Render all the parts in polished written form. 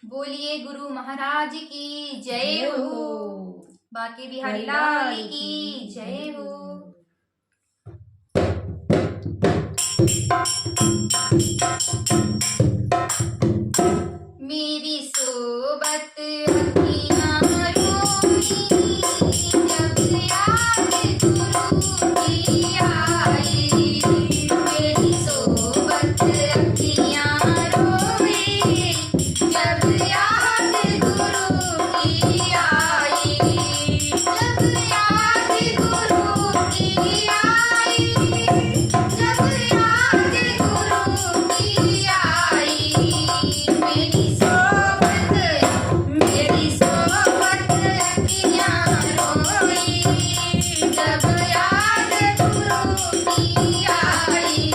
बोलिए गुरु महाराज की जय हो। बाके बिहारी लाल की जय हो। मेरी सोबत अखियाँ रोई जब याद गुरु की आई। मेरी सोबत अखियाँ रोई जब याद गुरु की आई। जब याद गुरु की आई। जब याद गुरु की आई। मेरी सोबत अखियाँ रोई जब याद गुरु की आई।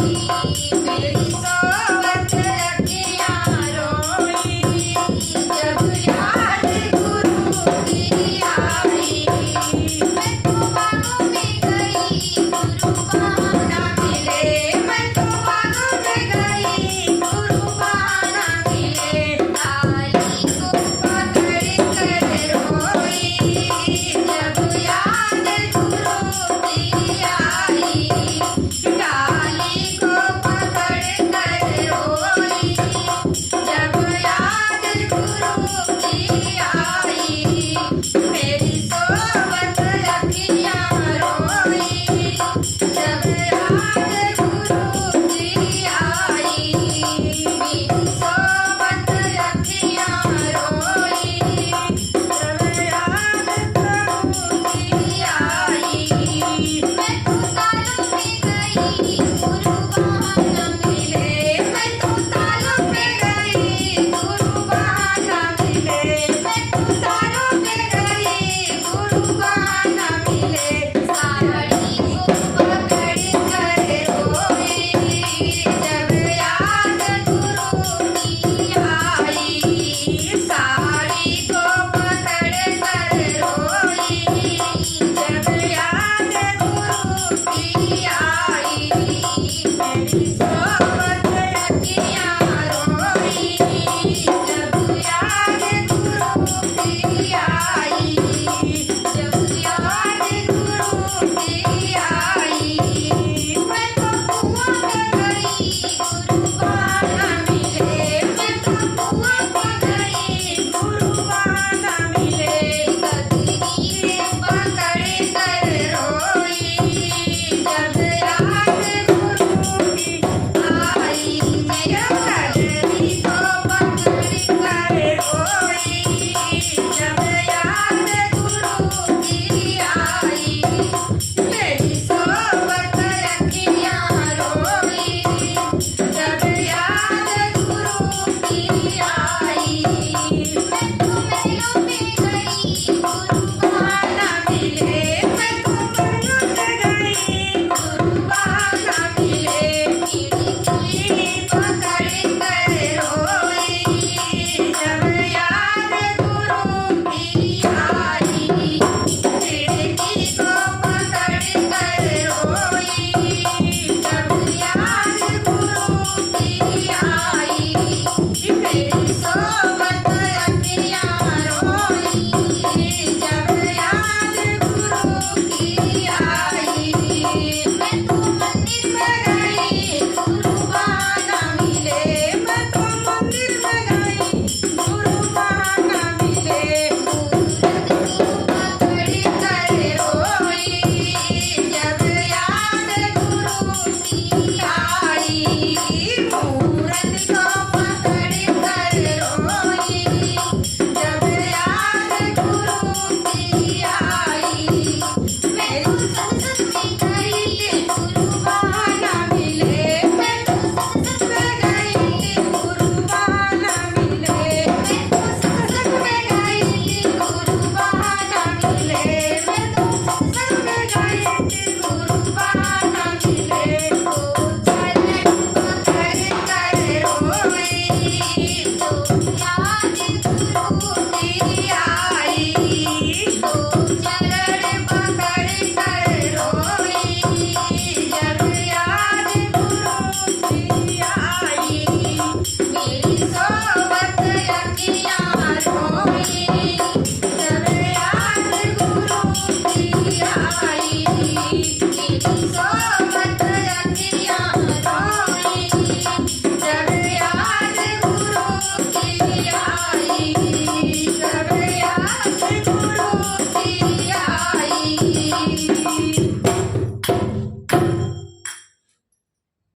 मेरी सोबत अखियाँ रोई जब याद गुरु की आई। मैं तो बागों में गई गुरु वहाँ ना मिले। मैं तो बागों में गई गुरु वहाँ ना मिले। डाली को पकड़ कर रोई जब याद गुरु की आई। डाली को पकड़ कर रोई जब याद गुरु की आई। मेरी सोबत अखियाँ रोई जब याद गुरु की आई। मेरी सोबत अखियाँ रोई जब याद गुरु की आई। मैं तो तालों में गई गुरु वहाँ न मिले। मैं तो तालों में गई गुरु वहाँ न मिले। मैं तो तालों में गई गुरु वहाँ न मिले। साड़ी को पकड़ कर रोई जब याद गुरु की आई। साड़ी को पकड़ कर रोई जब याद गुरु की आई। मेरी सोबत अखियाँ रोई जब याद गुरु की आई। जब याद गुरु की आई। मैं तो कुआं में गई गुरु वहाँ न मिले। मैं तो कुआं में गई गुरु वहाँ न मिले। कतरी पकड़ कर रोई जब याद गुरु की आई। मेरा कतरी को पकड़ कर रोई जब याद गुरु की आई। मेरी सोबत अखियाँ रोई जब याद गुरु की आई। मैं तो महलों में गई गुरु वहाँ न मिले। मैं तो महलों में गई गुरु वहाँ न मिले। खिड़की पकड़ कर रोई जब याद गुरु की आई। खिड़की को पकड़ कर रोई जब याद गुरु की आई। मेरी